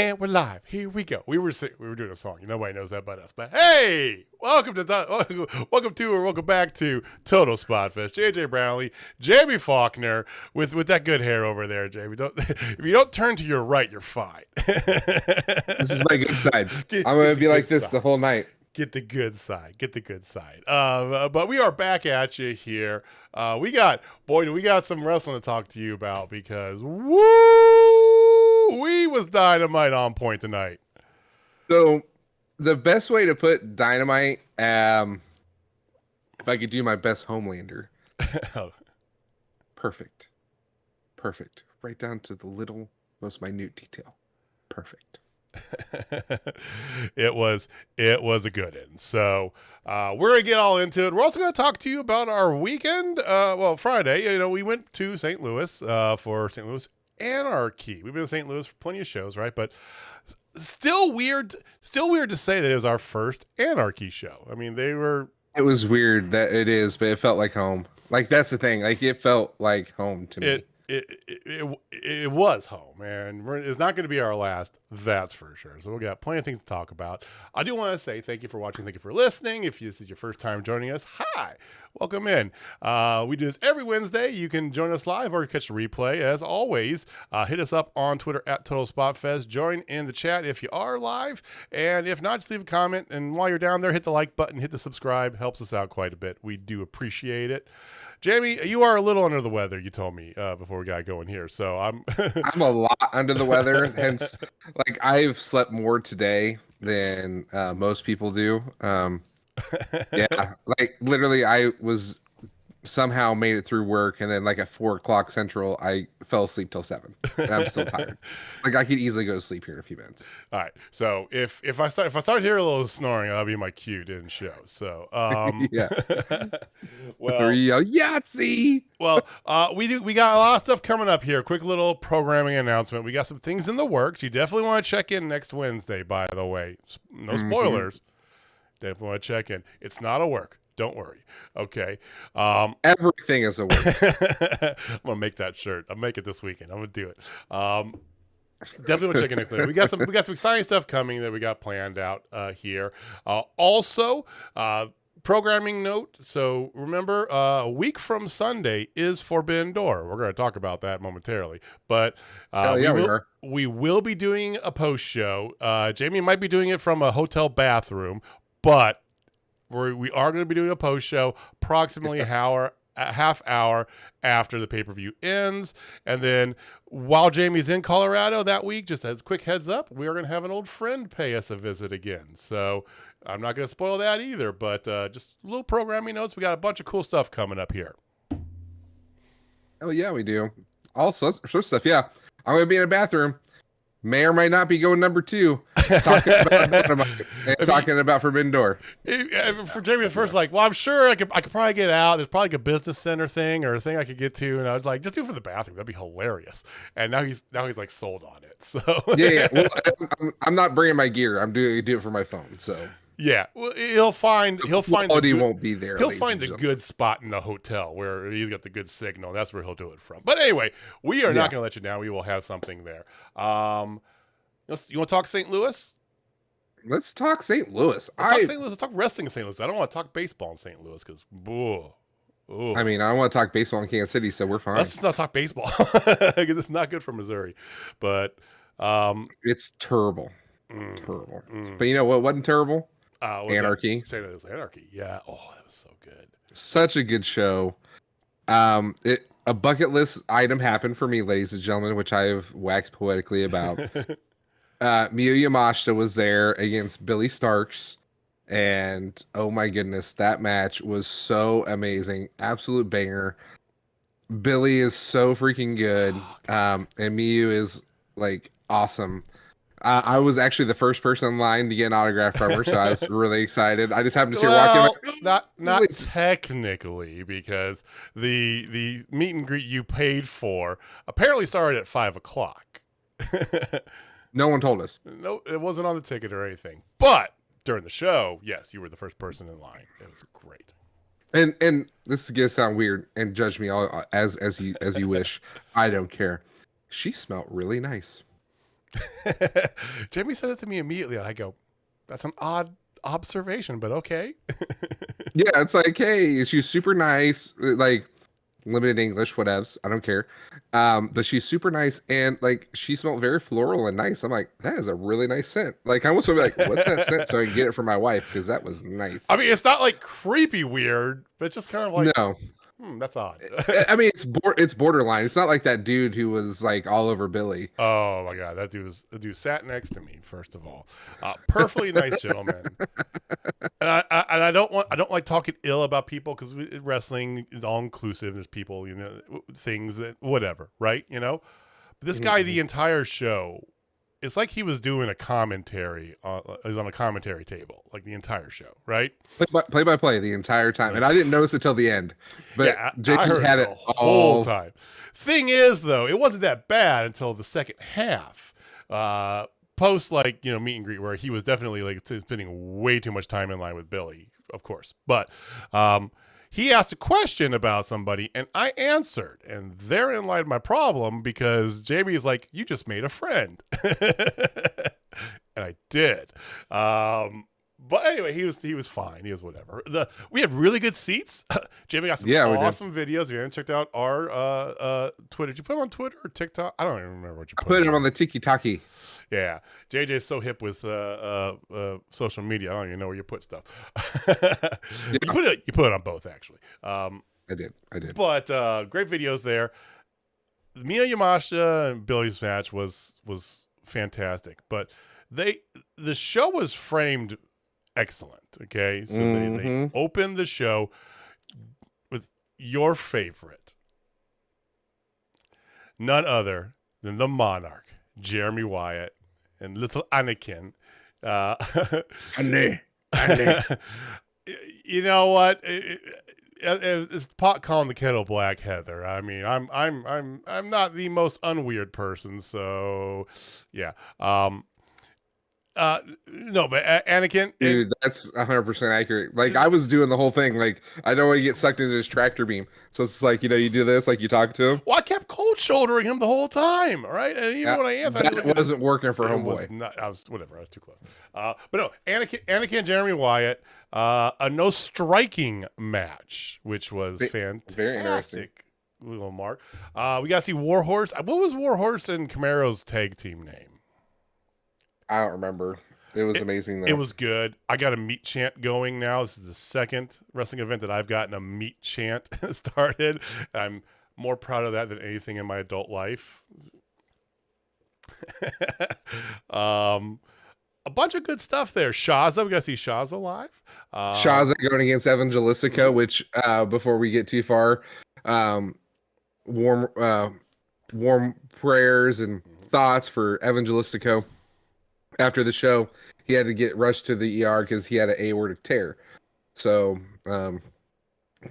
And we're live. Here we go. We were doing a song. Nobody knows that but us. But hey, welcome to or welcome back to Total Spotfest. JJ Brownlee, Jamie Faulkner with that good hair over there. Jamie, if you don't turn to your right, you're fine. This is my good side. I'm gonna be like this the whole night. Get the good side. Get the good side. But we are back at you here. We got some wrestling to talk to you about because we was Dynamite on point tonight. So the best way to put Dynamite, if I could do my best Homelander, perfect, right down to the little most minute detail, perfect. It was a good one. So we're gonna get all into it. We're also gonna talk to you about our weekend. Friday. We went to St. Louis for St. Louis Anarchy. We've been to St. Louis for plenty of shows, right? But still weird to say that it was our first Anarchy show. I mean, It was weird that it is, but it felt like home. Like that's the thing. Like it felt like home to me. It was home, and it's not going to be our last, that's for sure. So we got plenty of things to talk about. I do want to say thank you for watching, thank you for listening. If this is your first time joining us, hi, welcome in. We do this every Wednesday. You can join us live or catch the replay. As always, hit us up on Twitter at Total Spotfest. Join in the chat if you are live, and if not, just leave a comment. And while you're down there, hit the like button, hit the subscribe. Helps us out quite a bit. We do appreciate it. Jamie, you are a little under the weather, you told me before we got going here. So I'm a lot under the weather. Hence, like I've slept more today than most people do. Yeah, like literally I was somehow made it through work, and then like at 4:00 Central, I fell asleep till 7, and I'm still tired. Like I could easily go to sleep here in a few minutes. All right, so if I start hearing a little snoring, that'll be my cue to end show. So yeah, well, Yahtzee. Well, we got a lot of stuff coming up here. Quick little programming announcement. We got some things in the works. You definitely want to check in next Wednesday. By the way, no spoilers. Definitely want to check in. It's not a work. Don't worry. Okay. Everything is a work. I'm going to make that shirt. I'll make it this weekend. I'm going to do it. Definitely want to check in next week. We got some exciting stuff coming that we got planned out here. Also, programming note. So remember, a week from Sunday is Forbidden Door. We're going to talk about that momentarily. But we will be doing a post show. Jamie might be doing it from a hotel bathroom, but we are going to be doing a post show approximately a half hour after the pay-per-view ends. And then while Jamie's in Colorado that week, just as a quick heads up, we are going to have an old friend pay us a visit again. So I'm not going to spoil that either, but just little programming notes. We got a bunch of cool stuff coming up here. Oh yeah, we do. All sorts of stuff. Yeah, I'm going to be in a bathroom. May or may not be going number 2, talking about Forbidden Door. For Jamie, at first, well, I'm sure I could probably get out. There's probably like a business center thing or a thing I could get to, and I was like, just do it for the bathroom. That'd be hilarious. And now he's like sold on it. So yeah. Well, I'm not bringing my gear. I'm do it for my phone. So. Yeah, well, he'll find won't be there. He'll find the good spot in the hotel where he's got the good signal. That's where he'll do it from. But anyway, we are not going to let you down. We will have something there. You want to talk St. Louis? Let's talk St. Louis. Let's talk wrestling in St. Louis. I don't want to talk baseball in St. Louis because, I mean, I don't want to talk baseball in Kansas City, so we're fine. Let's just not talk baseball because it's not good for Missouri. But it's terrible. But you know what wasn't terrible? Anarchy. St. Louis Anarchy. Yeah. Oh, that was so good. Such a good show. A bucket list item happened for me, ladies and gentlemen, which I have waxed poetically about. Miyu Yamashita was there against Billy Starks, and oh my goodness, that match was so amazing. Absolute banger. Billy is so freaking good. And Miyu is like awesome. I was actually the first person in line to get an autograph from her, so I was really excited. I just happened to see her walking. Not technically, because the meet and greet you paid for apparently started at 5:00. No one told us. No, it wasn't on the ticket or anything. But during the show, yes, you were the first person in line. It was great. And this is gonna sound weird, and judge me all as you wish. I don't care. She smelled really nice. Jamie said it to me immediately. I go, that's an odd observation, but okay. Yeah, it's like, hey, she's super nice, like limited English, whatevs. I don't care. But she's super nice and like she smelled very floral and nice. I'm like, that is a really nice scent. Like I almost would be like, what's that scent? So I can get it for my wife because that was nice. I mean, it's not like creepy weird, but it's just kind of like, No, that's odd. I mean it's borderline. It's not like that dude who was like all over Billy. Oh my god, the dude sat next to me. First of all, perfectly nice gentleman. And I don't like talking ill about people because wrestling is all inclusive. There's people, things that whatever, right? But this guy, the entire show, it's like he was doing a commentary. He's on a commentary table, like the entire show, right? Play by play the entire time, and I didn't notice it till the end. But yeah, JP I heard had it it the whole time. Thing is, though, it wasn't that bad until the second half. Post meet and greet, where he was definitely like spending way too much time in line with Billy, of course. But he asked a question about somebody, and I answered, and therein lied my problem because Jamie's like, "You just made a friend," and I did. But anyway, he was fine. He was whatever. We had really good seats. Jamie got some awesome videos. If you haven't checked out our Twitter, did you put them on Twitter or TikTok? I don't even remember what you put. I put them on the Tiki Taki. Yeah, JJ's so hip with social media. I don't even know where you put stuff. You put it on both actually. I did. But great videos there. Mia Yamashita and Billy's match was fantastic, but the show was framed excellent. Okay, so they opened the show with your favorite, none other than the Monarch, Jeremy Wyatt, and little Anakin. You know what? It's pot calling the kettle black, Heather. I mean, I'm not the most unweird person, so yeah. No, but Anakin, dude, that's 100% accurate. Like I was doing the whole thing. Like I don't want to get sucked into this tractor beam, so it's like you do this, like you talk to him. Well, I kept cold shouldering him the whole time, right? And even when I answered, that wasn't working for homeboy. I was too close. But no, Anakin, Jeremy Wyatt, a no striking match, which was fantastic. Very interesting. Little Mark. We got to see Warhorse. What was Warhorse and Camaro's tag team name? I don't remember. It was amazing, though. It was good. I got a meat chant going now. This is the second wrestling event that I've gotten a meat chant started. I'm more proud of that than anything in my adult life. A bunch of good stuff there. Shaza, we got to see Shaza live. Shaza going against Evangelistico, which, before we get too far, warm prayers and thoughts for Evangelistico. After the show, he had to get rushed to the ER because he had an aortic tear. So,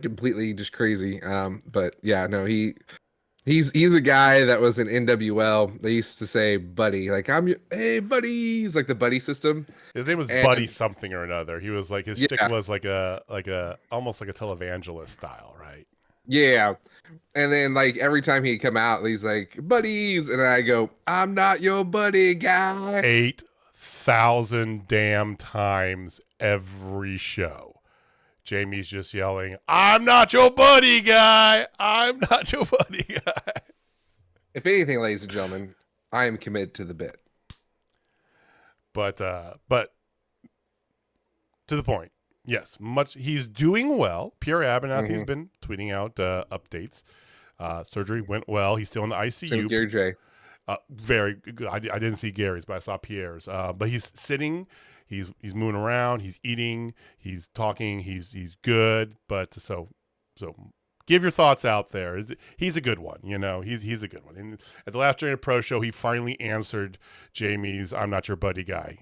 completely just crazy. But yeah, no, he's a guy that was in NWL. They used to say buddy, like hey buddy. He's like the buddy system. His name was Buddy something or another. He was like his shtick was like a almost like a televangelist style, right? Yeah. And then like every time he'd come out, he's like, buddies, and I go, I'm not your buddy guy. 8,000 damn times every show. Jamie's just yelling, I'm not your buddy guy. I'm not your buddy guy. If anything, ladies and gentlemen, I am committed to the bit. But to the point. Yes, he's doing well. Pierre Abernathy's been tweeting out updates. Surgery went well. He's still in the ICU. Same Gary J. Very good. I didn't see Gary's, but I saw Pierre's. But he's sitting. He's moving around. He's eating. He's talking. He's good. But so give your thoughts out there. He's a good one. He's a good one. And at the last Journey Pro show, he finally answered Jamie's "I'm not your buddy" guy.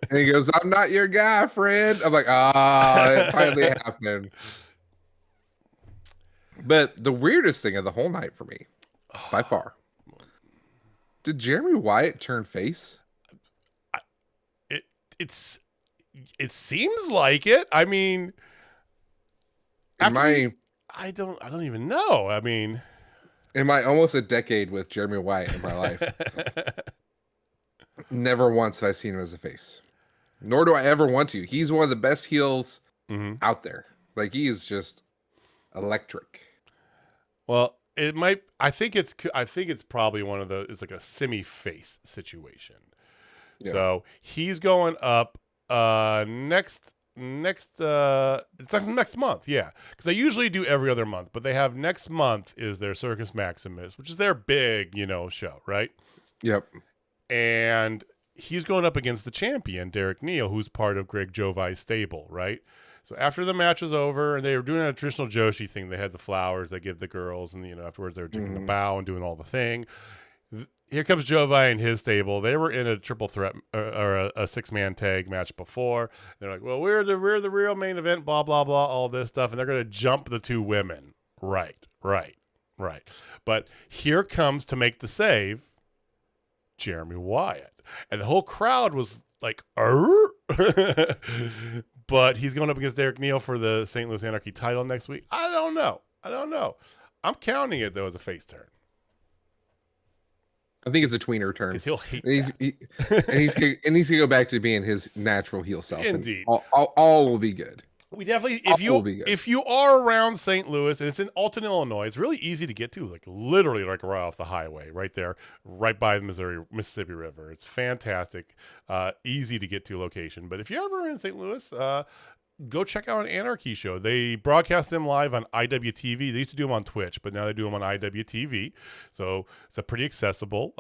And he goes, I'm not your guy, friend. I'm like, it finally happened. But the weirdest thing of the whole night for me, by far, did Jeremy Wyatt turn face? It seems like it. I mean, I don't even know. I mean, In my almost a decade with Jeremy Wyatt in my life, never once have I seen him as a face. Nor do I ever want to. He's one of the best heels out there. Like, he is just electric. Well, it might. I think it's probably one of the. It's like a semi-face situation. Yeah. So he's going up next it's next month, yeah, because they usually do every other month, but they have next month is their Circus Maximus, which is their big show, right? Yep. And he's going up against the champion Derek Neal, who's part of Greg Jovai's stable, right? So after the match was over and they were doing a traditional Joshi thing, they had the flowers they give the girls, and afterwards they were taking the bow and doing all the thing. Here comes Jovai and his stable. They were in a triple threat or a 6-man tag match before. They're like, well, we're the real main event, blah, blah, blah, all this stuff. And they're going to jump the 2 women. Right. But here comes to make the save, Jeremy Wyatt. And the whole crowd was like, but he's going up against Derek Neal for the St. Louis Anarchy title next week. I don't know. I'm counting it, though, as a face turn. I think it's a tweener turn. Because he'll hate that. And he's gonna go back to being his natural heel self. Indeed. All will be good. We definitely, if you are around St. Louis and it's in Alton, Illinois, it's really easy to get to, like literally like right off the highway, right there, right by the Mississippi River. It's fantastic, easy to get to location. But if you're ever in St. Louis, go check out an Anarchy show. They broadcast them live on IWTV. They used to do them on Twitch, but now they do them on IWTV. So it's pretty accessible.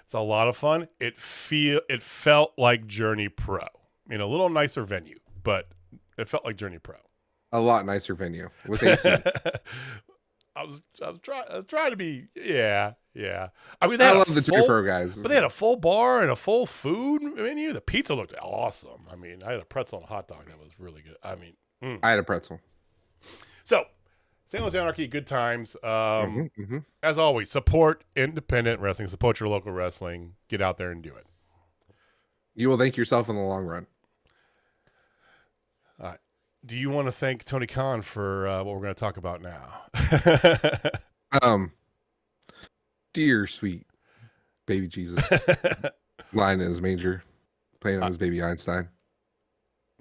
It's a lot of fun. It felt like Journey Pro in a little nicer venue, but it felt like Journey Pro. A lot nicer venue with AC. I was trying to be, yeah. I mean, I love the Journey Pro guys, but they had a full bar and a full food menu. The pizza looked awesome. I mean, I had a pretzel and a hot dog that was really good. I mean, I had a pretzel. So, St. Louis Anarchy, good times. As always, support independent wrestling. Support your local wrestling. Get out there and do it. You will thank yourself in the long run. Do you want to thank Tony Khan for what we're going to talk about now? Dear sweet baby Jesus, lying in his manger, playing on his baby Einstein.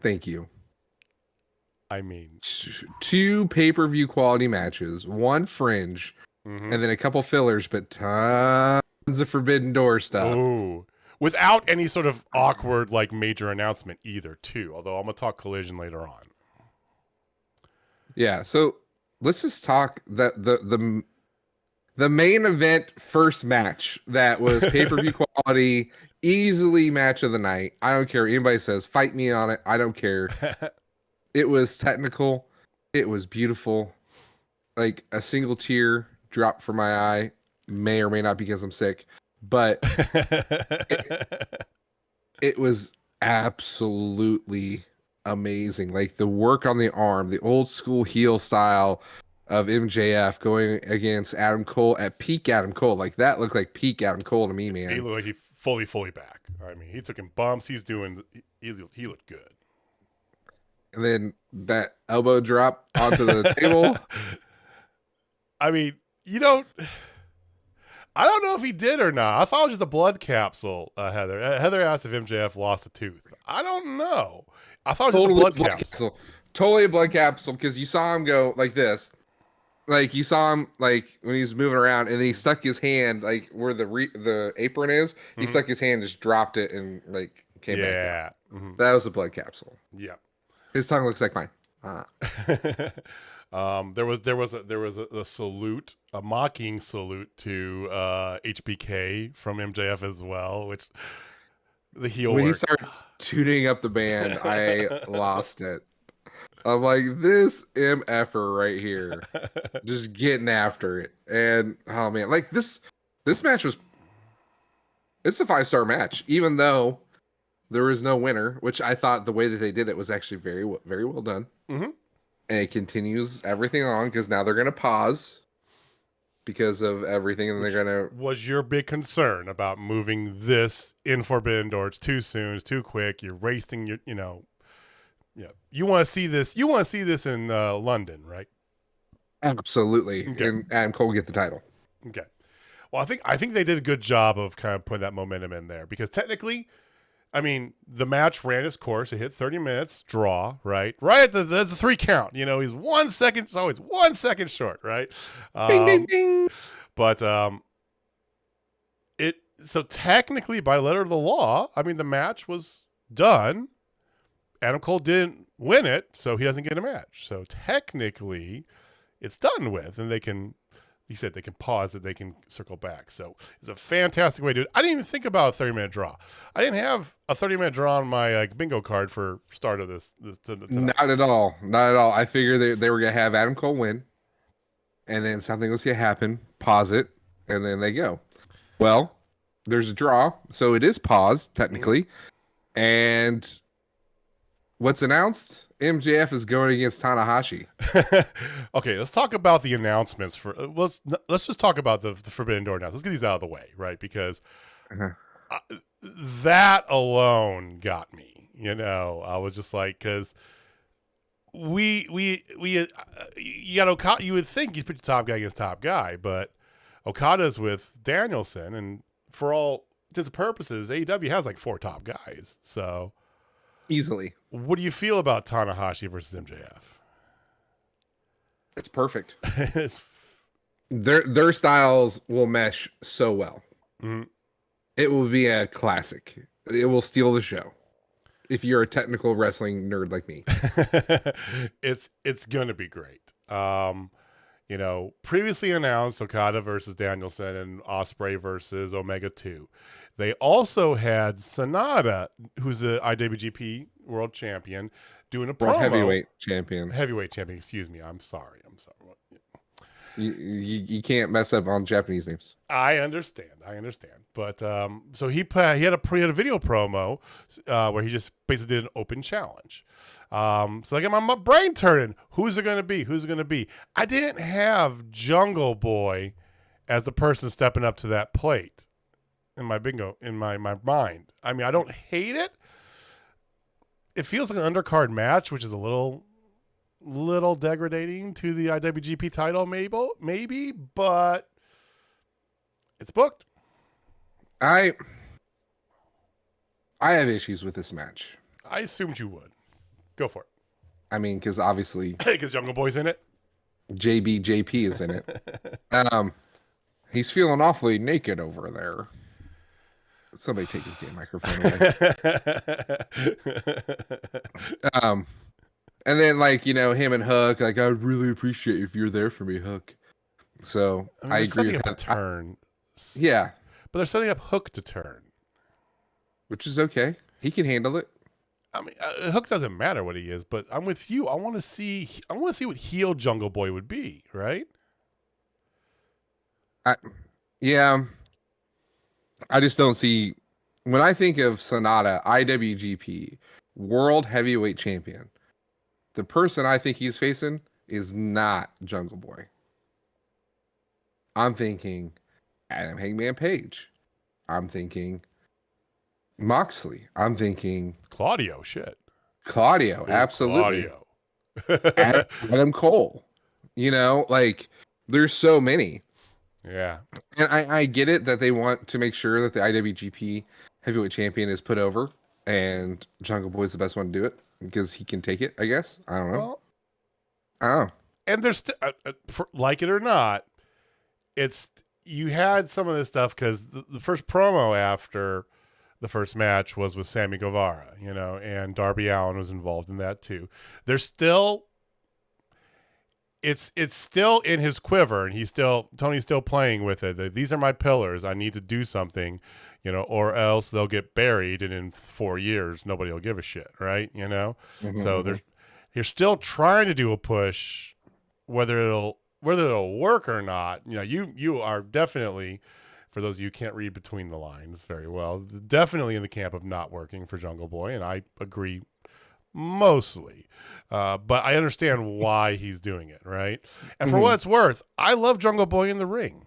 Thank you. I mean, 2 pay-per-view quality matches, 1 fringe, and then a couple fillers, but tons of Forbidden Door stuff. Ooh. Without any sort of awkward like major announcement either, too. Although I'm gonna talk Collision later on. Yeah, so let's just talk that the main event first match that was pay-per-view quality, easily match of the night. I don't care. Anybody says, fight me on it. I don't care. It was technical. It was beautiful. Like a single tear dropped from my eye. May or may not because I'm sick. But it was absolutely amazing. Like the work on the arm, the old school heel style of MJF going against Adam Cole at peak Adam Cole. Like that looked like peak Adam Cole to me, man. He looked like he fully back. I mean, he took him bumps. He looked good. And then that elbow drop onto the table. I mean, I don't know if he did or not. I thought it was just a blood capsule, Heather. Heather asked if MJF lost a tooth. I don't know. I thought it was just a blood capsule. Totally a blood capsule, because you saw him go like this. Like you saw him like when he was moving around, and then he stuck his hand like where the apron is. He stuck his hand, just dropped it, and like came back. Yeah, that was a blood capsule. Yeah, his tongue looks like mine. There was a salute, a mocking salute to HBK from MJF as well, which the heel when work. He started tuning up the band, I lost it. I'm like, this MFer right here, just getting after it. And oh man, like this match it's a 5-star match, even though there was no winner, which I thought the way that they did it was actually very well done. And it continues everything on, because now they're going to pause because of everything, and they're going to... Was your big concern about moving this in Forbidden Door? It's too soon, it's too quick, you're wasting your, you want to see this in London, right? Absolutely. Okay. And Adam Cole get the title. Okay. Well, I think they did a good job of kind of putting that momentum in there because technically, I mean, the match ran its course. It hit 30 minutes, draw, right? Right at the 3 count. You know, he's 1 second, it's always 1 second short, right? Ding, ding, ding. But so technically, by letter of the law, I mean, the match was done. Adam Cole didn't win it, so he doesn't get a match. So technically, it's done with, and they can. He said they can pause it, they can circle back. So it's a fantastic way to do it. I didn't even think about a 30-minute draw. I didn't have a 30-minute draw on my bingo card for start of this tonight. Not at all. Not at all. I figured they were going to have Adam Cole win, and then something was going to happen, pause it, and then they go. Well, there's a draw, so it is paused, technically. And what's announced? MJF is going against Tanahashi. Okay, let's talk about the announcements. Let's just talk about the Forbidden Door announcements. Let's get these out of the way, right? Because that alone got me. You know, I was just like, because you got Okada. You would think you put your top guy against top guy, but Okada's with Danielson, and for all intents and purposes, AEW has like 4 top guys. So easily. What do you feel about Tanahashi versus MJF? It's perfect. Their styles will mesh so well. Mm-hmm. It will be a classic. It will steal the show. If you're a technical wrestling nerd like me, it's gonna be great. You know, previously announced Okada versus Danielson and Osprey versus Omega 2. They also had Sonata, who's the IWGP World Champion, doing a promo. Heavyweight champion. Heavyweight champion, excuse me. I'm sorry. You can't mess up on Japanese names. I understand. But so he had a video promo where he just basically did an open challenge. So I got my brain turning. Who's it going to be? I didn't have Jungle Boy as the person stepping up to that plate in my bingo, in my mind. I mean, I don't hate it. It feels like an undercard match, which is a little degrading to the IWGP title, maybe, but it's booked. I have issues with this match. I assumed you would. Go for it. I mean, because obviously, because Jungle Boy's in it. JP is in it. He's feeling awfully naked over there. Somebody take his damn microphone away. And then, like, you know, him and Hook, like, I would really appreciate if you're there for me, Hook. So I agree with that. Turn. Yeah. But they're setting up Hook to turn. Which is okay. He can handle it. I mean, Hook doesn't matter what he is, but I'm with you. I want to see what heel Jungle Boy would be, right? Yeah. I just don't see, when I think of Sonata, IWGP, World Heavyweight Champion, the person I think he's facing is not Jungle Boy. I'm thinking Adam Hangman Page. I'm thinking Moxley. I'm thinking Claudio. Shit. Claudio, absolutely. Claudio. Adam Cole. You know, like, there's so many. Yeah. And I get it that they want to make sure that the IWGP Heavyweight Champion is put over, and Jungle Boy's the best one to do it because he can take it, I guess. I don't know. Well, I don't know. And there's like it or not, you had some of this stuff because the first promo after the first match was with Sammy Guevara, you know, and Darby Allin was involved in that too. There's still, it's still in his quiver, and Tony's still playing with it. These are my pillars. I need to do something, you know, or else they'll get buried, and in 4 years nobody will give a shit, right? You know, so you're still trying to do a push, whether it'll work or not. You know, you are definitely, for those of you who can't read between the lines very well, definitely in the camp of not working for Jungle Boy, and I agree mostly. But I understand why he's doing it, right? And for what it's worth, I love Jungle Boy in the ring.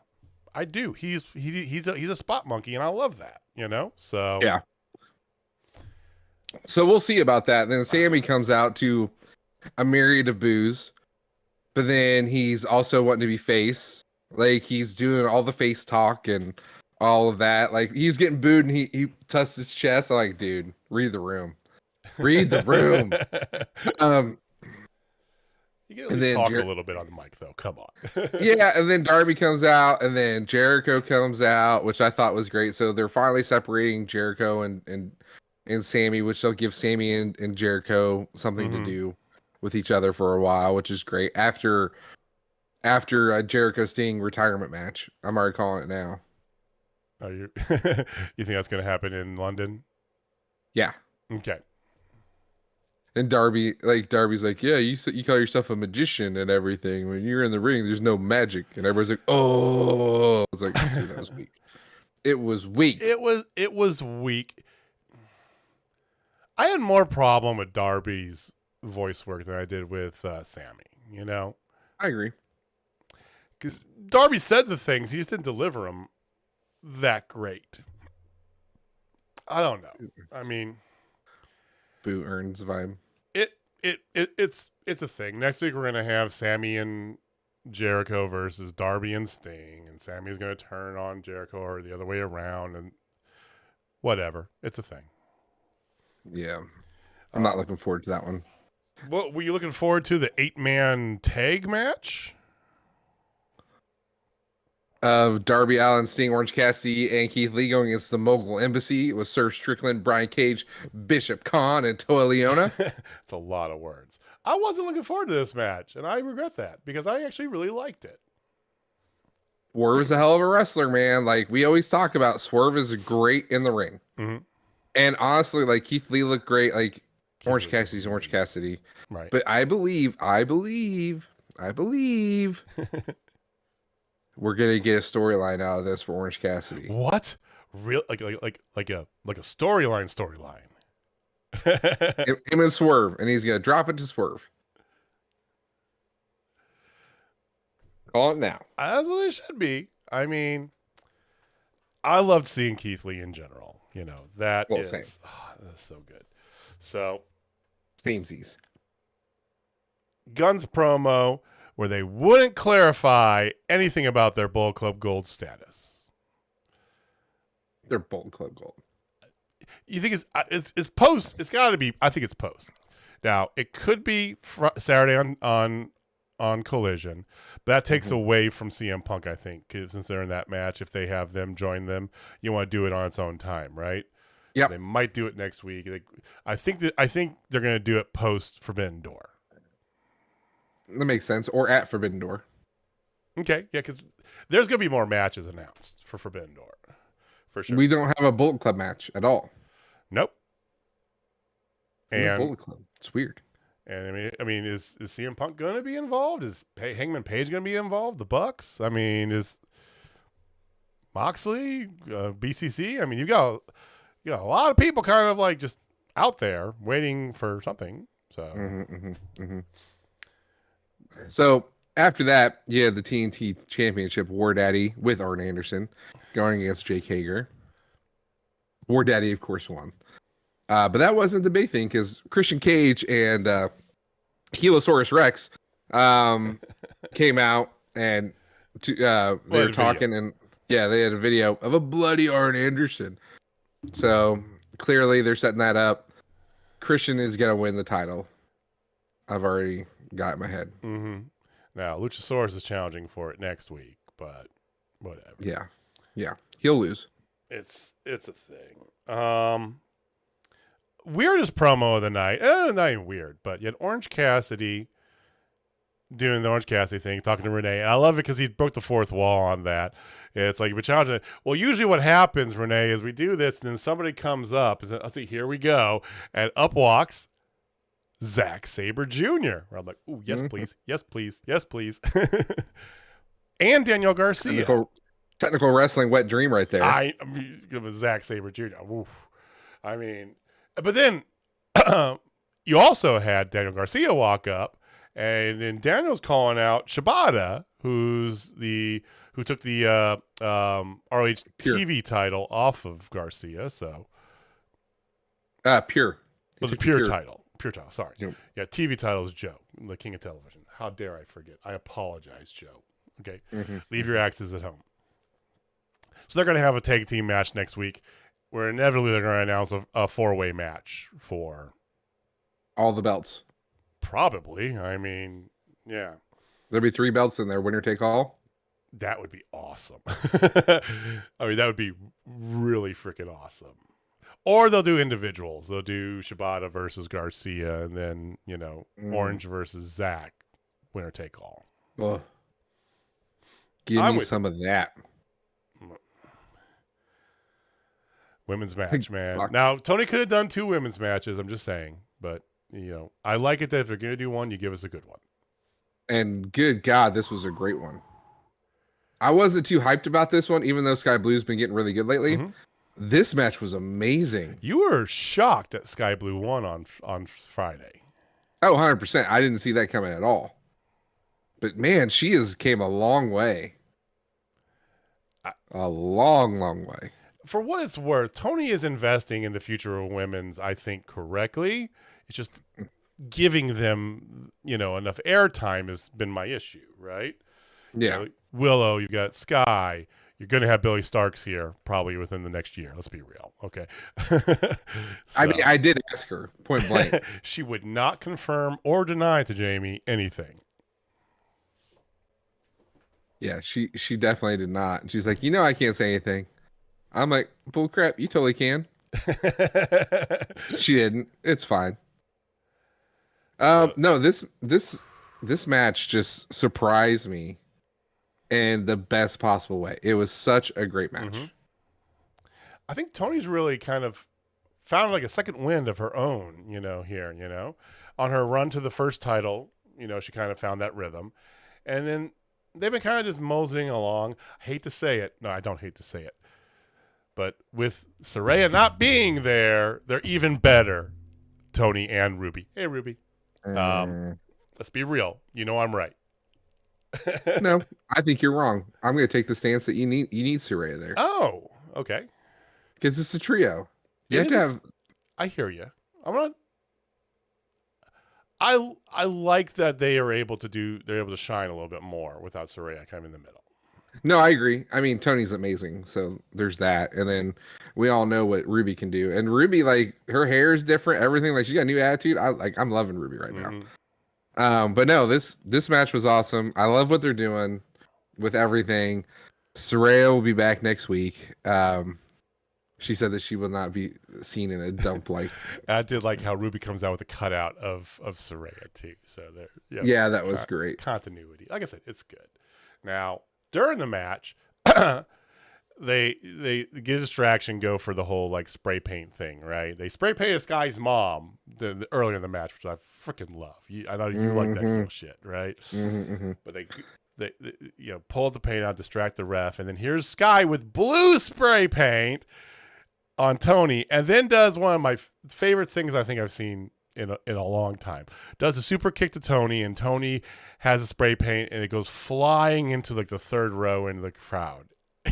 I do. He's a spot monkey, and I love that, you know? So yeah. So we'll see about that. Then Sammy comes out to a myriad of boos, but then he's also wanting to be face, Like he's doing all the face talk and all of that. Like he was getting booed and he touched his chest. I'm like, dude, read the room. Read the room. You can at And least then talk a little bit on the mic, though. Come on. yeah, and then Darby comes out, and then Jericho comes out, which I thought was great. So they're finally separating Jericho and Sammy, which they'll give Sammy and Jericho something to do with each other for a while, which is great. After Jericho Sting retirement match, I'm already calling it now. Are you? You think that's going to happen in London? Yeah. Okay. And Darby's like, yeah, you call yourself a magician and everything. When you're in the ring, there's no magic, and everybody's like, oh, it's like, dude, that was weak. It was weak. It was weak. I had more problem with Darby's voice work than I did with Sammy. You know, I agree. because Darby said the things, he just didn't deliver them that great. I don't know. I mean, Boo Earns vibe. It's a thing. Next week we're gonna have Sammy and Jericho versus Darby and Sting, and Sammy's gonna turn on Jericho or the other way around, and whatever. It's a thing. Yeah, I'm not looking forward to that one. What were you looking forward to? The 8-man tag match Of Darby Allin, Sting, Orange Cassidy, and Keith Lee going against the Mogul Embassy with Sir Strickland, Brian Cage, Bishop Khan, and Toa Leona. It's a lot of words. I wasn't looking forward to this match, and I regret that because I actually really liked it. Swerve is a hell of a wrestler, man. Like we always talk about, Swerve is great in the ring. Mm-hmm. And honestly, like Keith Lee looked great. Like Orange Cassidy's Orange Cassidy. Right. But I believe we're gonna get a storyline out of this for Orange Cassidy. What? Real like a storyline. Him and Swerve, and he's gonna drop it to Swerve. Call it now. That's what it should be. I mean, I loved seeing Keith Lee in general. You know, that is Same. That's so good. So Samesies. Guns promo where they wouldn't clarify anything about their Bullet Club Gold status. They're Bullet Club Gold. You think it's post? It's got to be. I think it's post. Now it could be Saturday on Collision, but that takes away from CM Punk. I think 'cause since they're in that match, if they have them join them, you want to do it on its own time, right? Yeah, they might do it next week. I think they're going to do it post Forbidden Door. that makes sense. Or at Forbidden Door. Okay, yeah, because there's going to be more matches announced for Forbidden Door, for sure. We don't have a Bullet Club match at all. Nope. And Bullet Club. It's weird. And I mean, is CM Punk going to be involved? Is Hangman Page going to be involved? The Bucks? I mean, is Moxley, BCC? I mean, you got a lot of people kind of like just out there waiting for something. So, So after that, yeah, the TNT Championship, War Daddy with Arn Anderson going against Jake Hager. War Daddy, of course, won. But that wasn't the big thing because Christian Cage and Helosaurus Rex came out and they were talking, and yeah, they had a video of a bloody Arn Anderson. So clearly they're setting that up. Christian is going to win the title. I've already got it in my head. Mm-hmm. Now, Luchasaurus is challenging for it next week, but whatever. Yeah. He'll lose. It's a thing. Weirdest promo of the night. Not even weird, but you had Orange Cassidy doing the Orange Cassidy thing, talking to Renee. And I love it because he broke the fourth wall on that. It's like, you've been challenging it. Well, usually what happens, Renee, is we do this, and then somebody comes up, and I'll see, here we go, and up walks Zack Sabre Jr. Where I'm like, ooh, yes, please. Yes, please. Yes, please. And Daniel Garcia. Technical wrestling wet dream right there. I mean, with Zack Sabre Jr. Oof. I mean, but then you also had Daniel Garcia walk up, and then Daniel's calling out Shibata, who took the ROH TV title off of Garcia. So Pure. Well, the Pure title. Pure title, sorry. Yep. Yeah, TV title is Joe, the king of television. How dare I forget? I apologize, Joe. Okay. Mm-hmm. Leave your axes at home. So they're going to have a tag team match next week where inevitably they're going to announce a 4-way match for all the belts. Probably. I mean, yeah. There'll be 3 belts in there, winner take all. That would be awesome. I mean, that would be really freaking awesome. Or they'll do individuals. They'll do Shibata versus Garcia, and then, Orange versus Zach, winner take all. Ugh. Give me some of that. Women's match, man. Now, Tony could have done 2 women's matches, I'm just saying. But, I like it that if they're going to do one, you give us a good one. And good God, this was a great one. I wasn't too hyped about this one, even though Skye Blue's been getting really good lately. Mm-hmm. This match was amazing. You were shocked that Skye Blue won on Friday. Oh, 100%. I didn't see that coming at all. But, man, she came a long way. A long, long way. For what it's worth, Tony is investing in the future of women's, I think, correctly. It's just giving them, enough airtime has been my issue, right? Yeah. Willow, you've got Skye. You're going to have Billy Starks here probably within the next year. Let's be real. Okay. I mean, I did ask her point blank. She would not confirm or deny to Jamie anything. Yeah, she definitely did not. She's like, I can't say anything. I'm like, bull crap, you totally can. She didn't. It's fine. No, this match just surprised me in the best possible way. It was such a great match. Mm-hmm. I think Tony's really kind of found like a second wind of her own, here, on her run to the first title, she kind of found that rhythm. And then they've been kind of just moseying along. I hate to say it. No, I don't hate to say it. But with Saraya not being there, they're even better, Tony and Ruby. Hey, Ruby. Let's be real. I'm right. No, I think you're wrong. I'm going to take the stance that you need Saraya there. Oh, okay. Because it's a trio. You have to have. I hear you. I like that they're able to shine a little bit more without Saraya kind of in the middle. No, I agree. I mean, Tony's amazing, so there's that. And then we all know what Ruby can do. And Ruby, like, her hair is different, everything. Like, she got a new attitude. I'm loving Ruby right now. But no, this match was awesome. I love what they're doing with everything. Saraya will be back next week. She said that she will not be seen in a dump like. I did like how Ruby comes out with a cutout of Saraya too. So there, yeah, that was great continuity. Like I said, it's good. Now during the match, they get a distraction, go for the whole like spray paint thing, right? They spray painted Skye's mom earlier in the match, which I freaking love. I know you like that cool shit, right? But they pull the paint out, distract the ref, and then here's Skye with blue spray paint on Tony, and then does one of my favorite things I think I've seen in a long time. Does a super kick to Tony, and Tony has a spray paint, and it goes flying into like the third row into the crowd.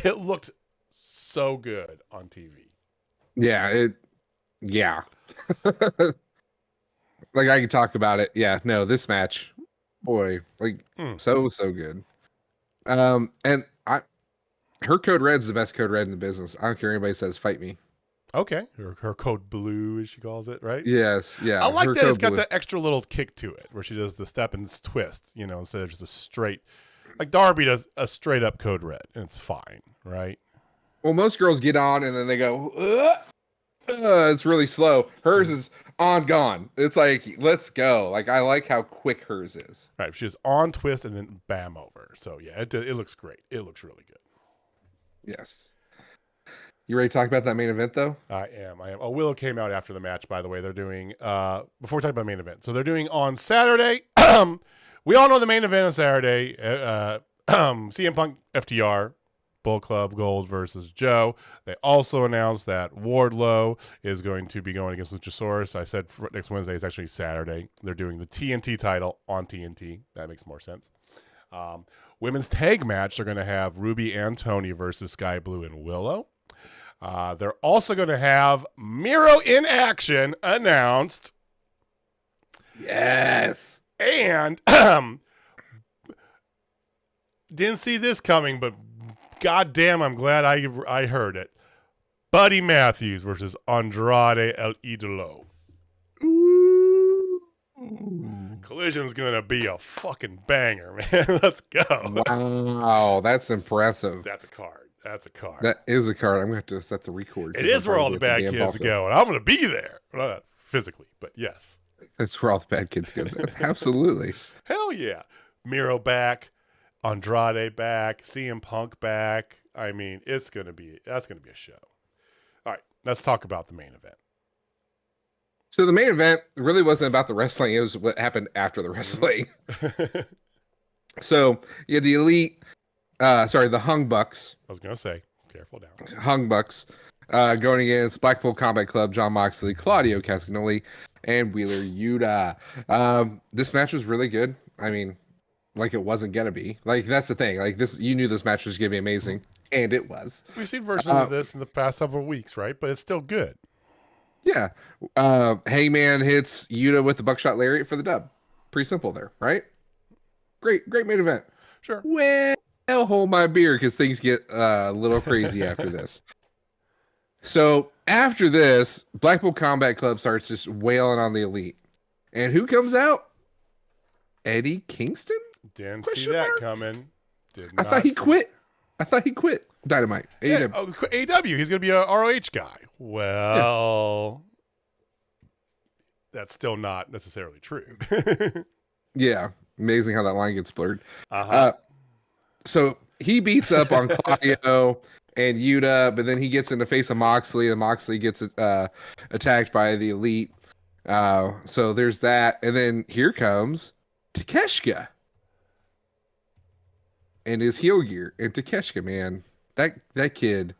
It looked so good on TV. Yeah, like I can talk about it. Yeah, no, this match, boy, like so good. And her code red's the best code red in the business. I don't care anybody says fight me. Okay, her code blue, as she calls it, right? Yes, yeah. I like that it's got that extra little kick to it, where she does the step and twist, instead of just a straight. Like Darby does a straight up code red, and it's fine, right? Well, most girls get on and then they go, it's really slow. Hers is on, gone. It's like, let's go. Like, I like how quick hers is. Right. She's on twist and then bam over. So, yeah, it looks great. It looks really good. Yes. You ready to talk about that main event, though? I am. Oh, Willow came out after the match, by the way. They're doing, before we talk about main event. So, they're doing on Saturday. We all know the main event on Saturday. CM Punk, FTR. Bull Club Gold versus Joe. They also announced that Wardlow is going to be going against Luchasaurus. I said next Wednesday is actually Saturday. They're doing the TNT title on TNT. That makes more sense. Women's tag match, they're going to have Ruby and Toni versus Skye Blue and Willow. They're also going to have Miro in action announced. Yes. And Didn't see this coming, but goddamn, I'm glad I heard it. Buddy Matthews versus Andrade El Idolo. Collision's gonna be a fucking banger, man. Let's go. Wow, that's impressive. That's a card. That is a card. I'm gonna have to set the record. It is where all the bad kids go, and I'm gonna be there. Well, not physically, but yes. That's where all the bad kids go. Absolutely. Hell yeah. Miro back, Andrade back, CM Punk back. I mean, that's gonna be a show. All right, let's talk about the main event. So the main event really wasn't about the wrestling. It was what happened after the wrestling. So you had the Elite, the Hung Bucks. I was going to say, careful now. Hung Bucks going against Blackpool Combat Club, Jon Moxley, Claudio Castagnoli, and Wheeler Yuta. This match was really good. I mean, like it wasn't going to be. Like, that's the thing. Like, you knew this match was going to be amazing, and it was. We've seen versions of this in the past several weeks, right? But it's still good. Yeah. Hangman hits Yuta with the buckshot lariat for the dub. Pretty simple there, right? Great main event. Sure. Well, I'll hold my beer because things get a little crazy after this. So after this, Blackpool Combat Club starts just wailing on the Elite. And who comes out? Eddie Kingston? Didn't see that coming. I thought he quit Dynamite. Yeah, AEW. He's going to be a ROH guy. Well, that's still not necessarily true. Yeah. Amazing how that line gets blurred. So he beats up on Claudio and Yuta, but then he gets in the face of Moxley, and Moxley gets attacked by the Elite. So there's that. And then here comes Takeshita and his heel gear. And Takeshita, man, that kid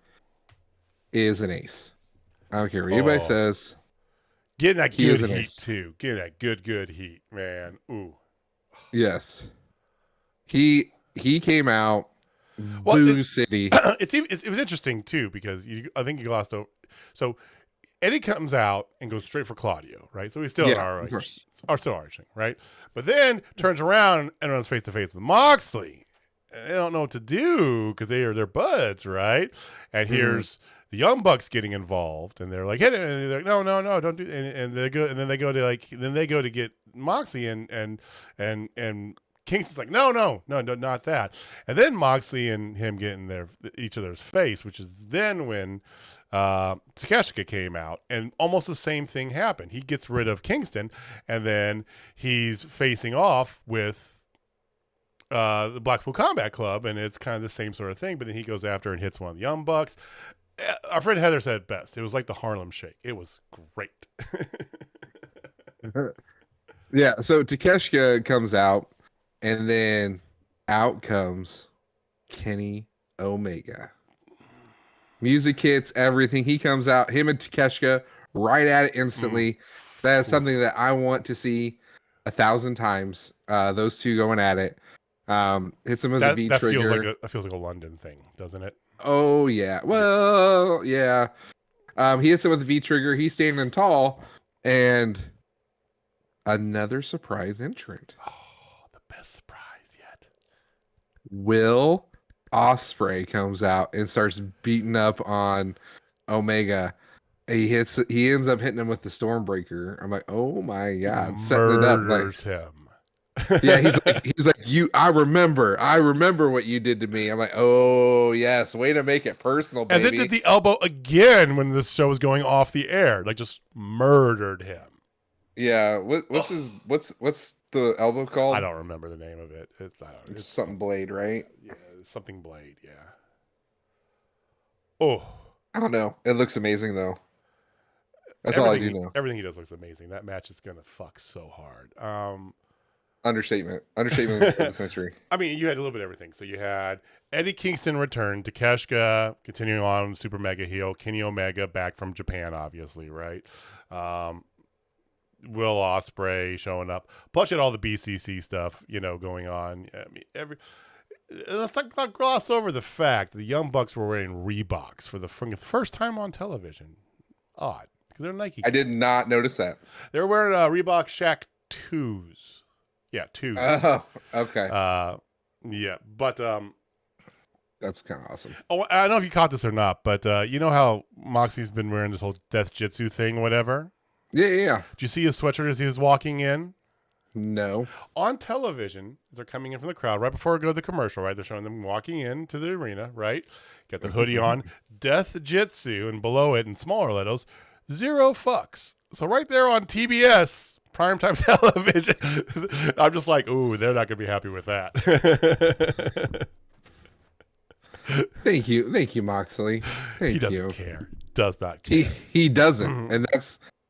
is an ace. I don't care what anybody says. Getting that good heat, too. Getting that good heat, man. Ooh. Yes. He came out, Boo City. It was interesting, too, because I think you glossed over. So Eddie comes out and goes straight for Claudio, right? So he's still still arching, right? But then turns around and runs face-to-face with Moxley. And they don't know what to do because they're buds, right? And here's the Young Bucks getting involved, and they're like, "Hit it!" And they're like, "No, don't do." And they go, and then they go to get Moxley, and Kingston's like, "No, not that." And then Moxley and him get in each other's face, which is then when Takeshita came out, and almost the same thing happened. He gets rid of Kingston, and then he's facing off with the Blackpool Combat Club, and it's kind of the same sort of thing. But then he goes after and hits one of the Young Bucks. Our friend Heather said it best. It was like the Harlem Shake. It was great. Yeah, so Takeshita comes out, and then out comes Kenny Omega. Music hits, everything. He comes out, him and Takeshita right at it instantly. That is something that I want to see 1,000 times. Those two going at it. Hits him with a V trigger. That feels like a London thing, doesn't it? Oh yeah. Well, yeah. He hits him with the V trigger. He's standing tall, and another surprise entrant. Oh, the best surprise yet. Will Osprey comes out and starts beating up on Omega. He ends up hitting him with the Stormbreaker. I'm like, oh my god, setting it up. Like, him. Yeah, he's like, I remember what you did to me. I'm like, oh yes, way to make it personal, baby. And then did the elbow again when this show was going off the air, like just murdered him. Yeah, what's the elbow called? I don't remember the name of it. It's something Blade, right? Yeah, something Blade. Yeah. Oh, I don't know. It looks amazing though. That's all I do know. Everything he does looks amazing. That match is gonna fuck so hard. Understatement of the century. I mean, you had a little bit of everything. So you had Eddie Kingston return, Takeshita continuing on super mega heel, Kenny Omega back from Japan, obviously, right? Will Osprey showing up. Plus, you had all the BCC stuff, going on. I mean, let's not gloss over the fact that the Young Bucks were wearing Reeboks for the first time on television. Odd, because they're Nike. I did not notice that. They were wearing Reebok Shaq 2s. Yeah, 2s. Oh, okay. Yeah, but That's kind of awesome. oh, I don't know if you caught this or not, but you know how Moxie's been wearing this whole death jitsu thing, whatever. Yeah. Did you see his sweatshirt as he was walking in? No. On television, they're coming in from the crowd right before we go to the commercial, right? They're showing them walking into the arena, right? Got the hoodie on, Death Jitsu, and below it in smaller letters, 0 fucks. So right there on TBS, primetime television, I'm just like, ooh, they're not going to be happy with that. Thank you, Moxley. Thank He doesn't you. care. Does not care. He doesn't, and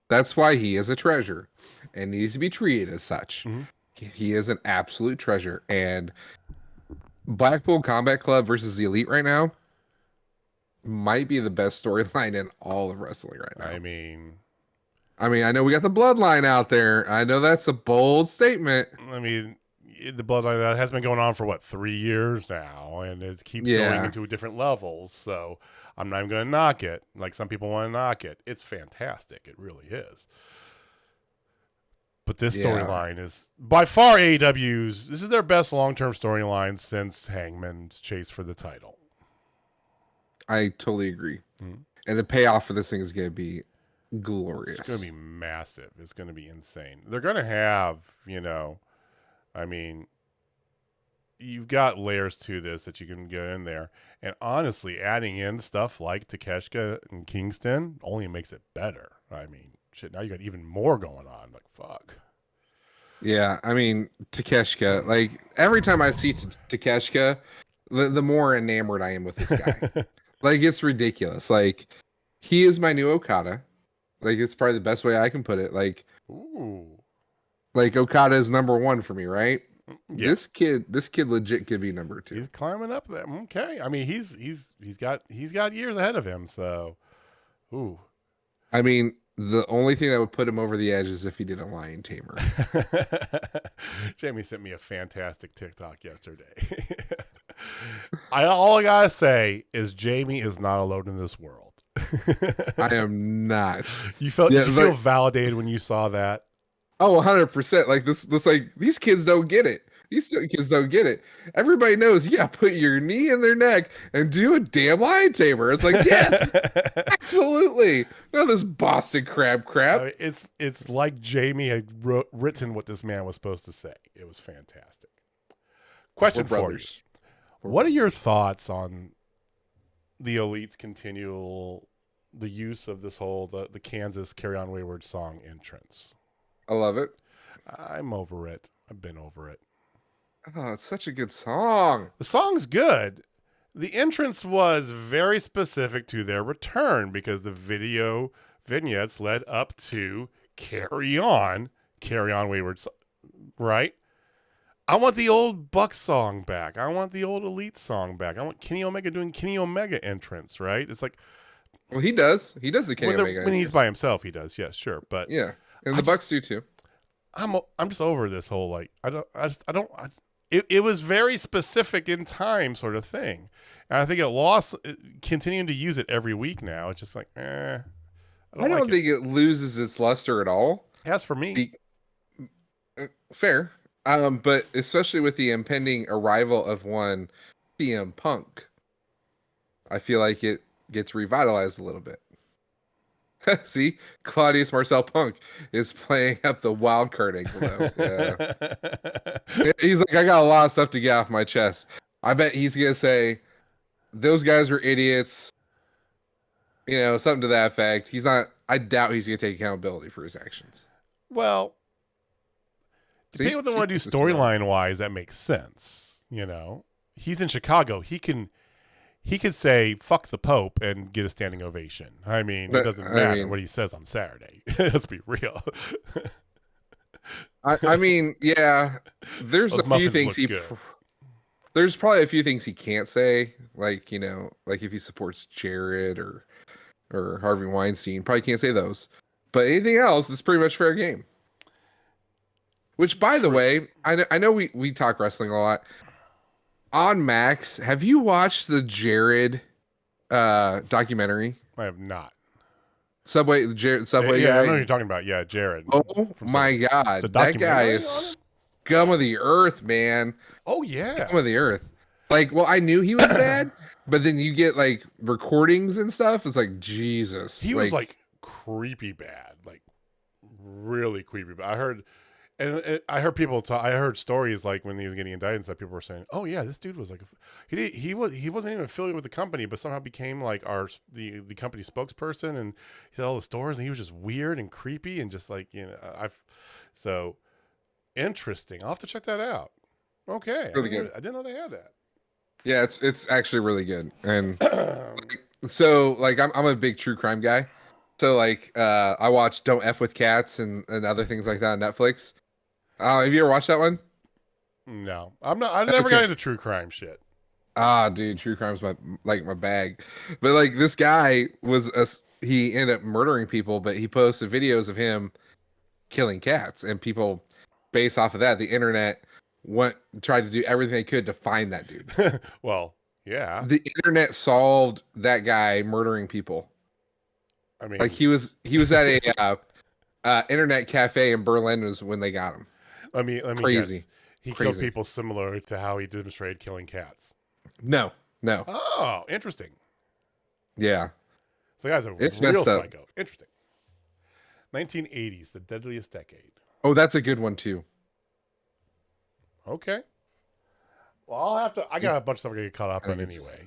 that's why he is a treasure and needs to be treated as such. He is an absolute treasure. And Blackpool Combat Club versus the Elite right now might be the best storyline in all of wrestling right now. I mean, I know we got the bloodline out there. I know that's a bold statement. I mean, the bloodline that has been going on for what, 3 years now, and it keeps going into different levels. So I'm not even going to knock it. Like some people want to knock it. It's fantastic. It really is. But this storyline is by far AEW's. This is their best long-term storyline since Hangman's chase for the title. I totally agree. And the payoff for this thing is going to be glorious. It's going to be massive. It's going to be insane. They're going to have, I mean, you've got layers to this that you can get in there. And honestly, adding in stuff like Takeshita and Kingston only makes it better. I mean, shit, now you got even more going on. Like, fuck. Yeah, I mean, Takeshita, like, every time I see Takeshita, the more enamored I am with this guy. Like, it's ridiculous. Like, he is my new Okada. Like, it's probably the best way I can put it. Like, ooh. Like, Okada is number 1 for me, right? Yeah. This kid legit could be number 2. He's climbing up there. Okay. I mean, he's got years ahead of him, so ooh. I mean, the only thing that would put him over the edge is if he did a lion tamer. Jamie sent me a fantastic TikTok yesterday. All I gotta say is Jamie is not alone in this world. I am not. Did you feel validated when you saw that? Oh, 100%. Like this like these kids don't get it. These kids don't get it. Everybody knows you gotta put your knee in their neck and do a damn lion tamer. It's like, yes, absolutely. No, this Boston crab. I mean, it's like Jamie had written what this man was supposed to say. It was fantastic. Question for you. What are your thoughts on the Elite's the use of this whole the Kansas Carry On Wayward song entrance? I love it. I'm over it. I've been over it. Oh, it's such a good song. The song's good. The entrance was very specific to their return because the video vignettes led up to Carry On Wayward, right? I want the old Bucks song back. I want the old Elite song back. I want Kenny Omega doing Kenny Omega entrance, right? It's like, well, he does. He does the Kenny Omega when he's by himself. He does, yes, sure, but yeah, and the Bucks do too. I'm just over this whole like it was very specific in time sort of thing, and I think it lost continuing to use it every week now. It's just like, I don't think it loses its luster at all. As for me, fair. But especially with the impending arrival of one CM Punk, I feel like it gets revitalized a little bit. See, Claudius Marcel Punk is playing up the wild card angle though. Yeah. He's like, I got a lot of stuff to get off my chest. I bet he's gonna say those guys were idiots. Something to that effect. He's not. I doubt he's gonna take accountability for his actions. Well, depending on what they want to do storyline wise, that makes sense. He's in Chicago. He could say "fuck the Pope" and get a standing ovation. I mean, it doesn't matter what he says on Saturday. Let's be real. I mean, yeah. There's a few things there's probably a few things he can't say, like like if he supports Jared or Harvey Weinstein, probably can't say those. But anything else is pretty much fair game. Which, by the way, I know we talk wrestling a lot. On Max, have you watched the Jared documentary? I have not. Subway Yeah, guy? I know what you're talking about. Yeah, Jared. Oh my God, that guy is scum of the earth, man. Oh yeah. Scum of the earth. Like, well, I knew he was bad, but then you get like recordings and stuff. It's like Jesus. He was like creepy bad, like really creepy. But I heard, I heard people talk. I heard stories like when he was getting indicted and stuff. People were saying, "Oh yeah, this dude was like, he wasn't even affiliated with the company, but somehow became like the company spokesperson, and he said all the stores, and he was just weird and creepy and just like so interesting. I'll have to check that out. Okay, really good. I didn't know they had that. Yeah, it's actually really good. And so like I'm a big true crime guy. So like I watch Don't F with Cats and other things like that on Netflix. Have you ever watched that one? No, I'm not. I never got into true crime shit. Dude, true crime's my bag. But like this guy he ended up murdering people, but he posted videos of him killing cats, and people based off of that, the internet tried to do everything they could to find that dude. Well, yeah. The internet solved that guy murdering people. I mean, like he was at a internet cafe in Berlin was when they got him. Let me Crazy. guess. He killed people similar to how he demonstrated killing cats. No. Oh, interesting. Yeah. So the guy's a real psycho. Interesting. 1980s, the deadliest decade. Oh, that's a good one too. Okay. Well, I got a bunch of stuff I gotta get caught up on anyway.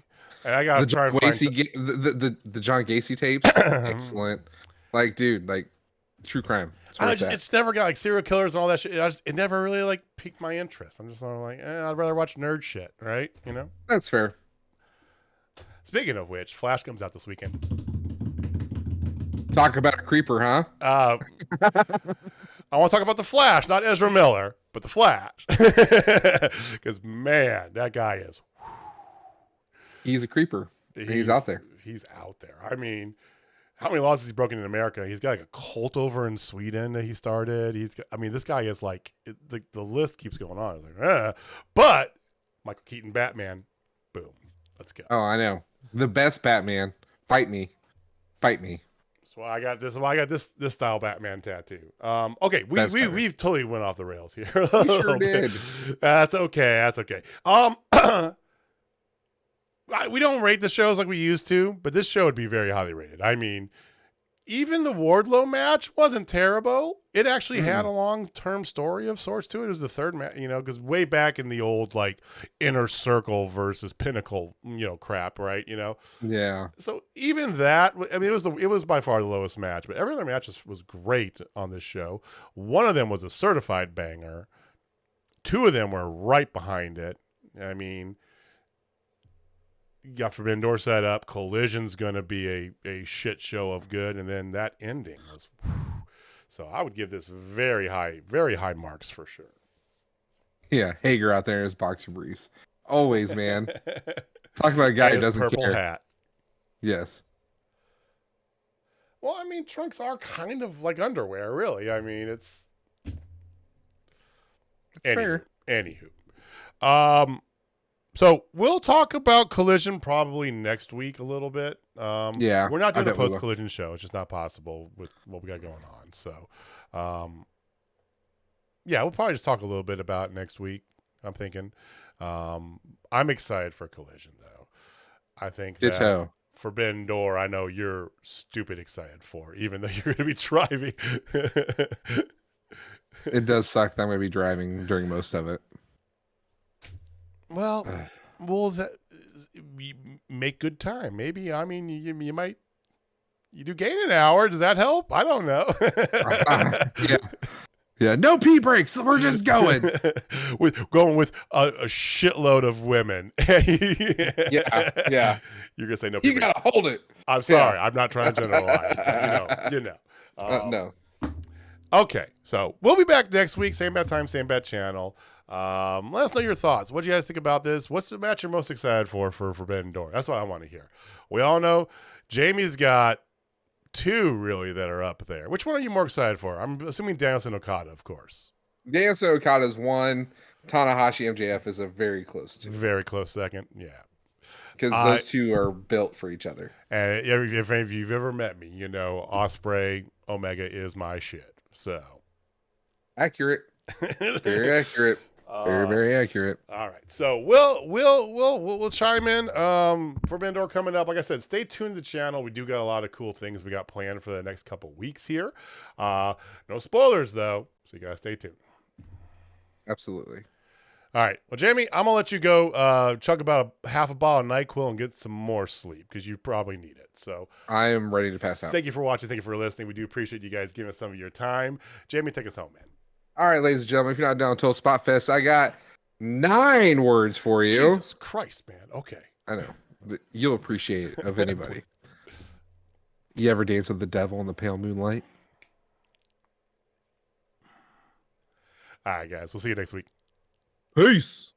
And I gotta try and find the John Gacy tapes. Excellent. Like, dude, like true crime. It's never got like serial killers and all that shit. It never really like piqued my interest. I'm just sort of like, I'd rather watch nerd shit, right? You know? That's fair. Speaking of which, Flash comes out this weekend. Talk about a creeper, huh? I want to talk about the Flash, not Ezra Miller, but the Flash. Because man, that guy is. He's a creeper. He's out there. He's out there. I mean, how many laws has he broken in America? He's got like a cult over in Sweden that he started. This guy is like the list keeps going on. It's like, but Michael Keaton Batman, boom, let's go. Oh, I know. The best Batman. Fight me. So I got this. Well, I got this style Batman tattoo. Okay, we've totally went off the rails here. We sure did. That's okay. We don't rate the shows like we used to, but this show would be very highly rated. I mean, even the Wardlow match wasn't terrible. It actually had a long-term story of sorts to it. It was the third match, because way back in the old like Inner Circle versus Pinnacle, crap, right? Yeah. So even that, I mean, it was by far the lowest match, but every other match was great on this show. One of them was a certified banger. Two of them were right behind it. I mean, you got Forbidden Door set up. Collision's going to be a shit show of good. And then that ending was, so I would give this very high marks for sure. Yeah. Hager out there in his boxer briefs. Always, man. Talk about a guy who doesn't purple care. Hat. Yes. Well, I mean, trunks are kind of like underwear, really. I mean, it's fair. Anywho. So we'll talk about Collision probably next week a little bit. Yeah, we're not doing a post-Collision show. It's just not possible with what we got going on. So, we'll probably just talk a little bit about it next week. I'm thinking. I'm excited for Collision, though. I think that Forbidden Door, I know you're stupid excited for, even though you're going to be driving. It does suck that I'm going to be driving during most of it. Well, make good time. Maybe, I mean, you might, you do gain an hour. Does that help? I don't know. Yeah. No pee breaks. We're just going. Going with a shitload of women. Yeah. You're gonna say no pee breaks. You gotta hold it. I'm sorry. I'm not trying to generalize. You know. No. Okay, so we'll be back next week. Same bad time, same bad channel. Let us know your thoughts. What do you guys think about this? What's the match you're most excited for Forbidden Door? That's what I want to hear. We all know Jamie's got two really that are up there. Which one are you more excited for? I'm assuming Danielson Okada, of course. Danielson Okada is one. Tanahashi MJF is a very close two. Very close second. Yeah. Because those two are built for each other. And if any of you've ever met me, Osprey Omega is my shit. So accurate. Very accurate. Very accurate. All right, so we'll chime in for Bandor coming up. Like I said, stay tuned to the channel. We do got a lot of cool things we got planned for the next couple weeks here. No spoilers though, so you gotta stay tuned. Absolutely. All right, well, Jamie, I'm gonna let you go chug about a half a bottle of NyQuil and get some more sleep because you probably need it. So I am ready to pass out. Thank you for watching. Thank you for listening. We do appreciate you guys giving us some of your time. Jamie, take us home, man. All right, ladies and gentlemen, if you're not down until Spotfest, I got 9 words for you. Jesus Christ, man. Okay. I know. But you'll appreciate it of anybody. You ever dance with the devil in the pale moonlight? All right, guys. We'll see you next week. Peace.